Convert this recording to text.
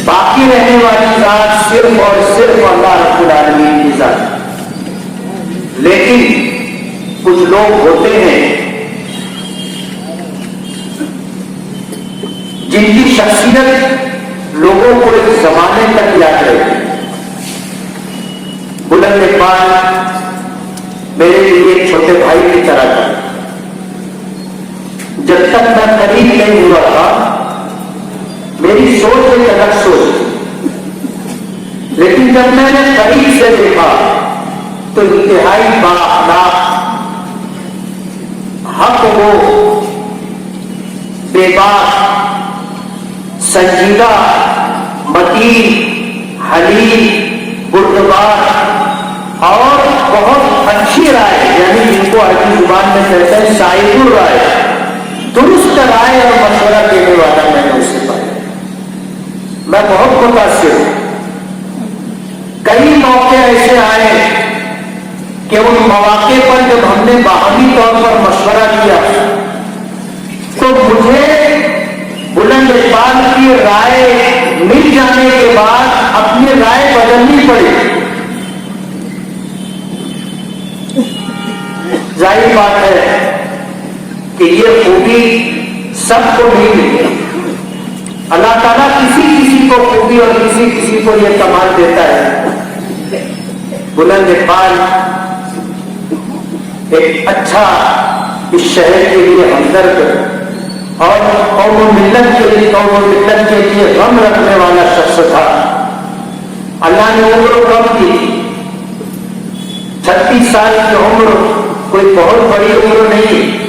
باقی رہنے والی ذات صرف اور صرف اللہ رب العالمین کی ذات. لیکن کچھ لوگ ہوتے ہیں جن کی شخصیت لوگوں کو ایک زمانے تک یاد رہے. بلند پال میرے لیے ایک چھوٹے بھائی کی طرح تھا. جب تک میں قریب نہیں ہوا تھا میری سوچ ایک الگ سوچ تھی، لیکن جب میں نے قریب سے دیکھا تو انتہائی بااخلاق، حق وہ، بے باک، سنجیدہ، متین، حلیم، بردبار اور بہت اچھی رائے، یعنی جن کو عربی زبان میں کہتے ہیں صائب الرائے، درست رائے اور مشورہ دینے والا میں نے اسے پایا. میں بہت متاثر ہوں. کئی موقع ایسے آئے کہ ان مواقع پر جب ہم نے باہمی طور پر مشورہ کیا تو مجھے بلند اقبال کی رائے مل جانے کے بعد اپنی رائے بدلنی پڑی. ظاہر بات ہے کہ یہ خوبی سب کو نہیں ملی. اللہ تعالیٰ کسی کو خوبی اور کسی کو یہ کمال دیتا ہے. بلند اقبال ایک اچھا اس شہر کے لیے ہمدرد اور قوم و ملت کے لیے غم رکھنے والا شخص تھا. اللہ نے عمر کم کی، 36 سال کی عمر کوئی بہت بڑی عمر نہیں.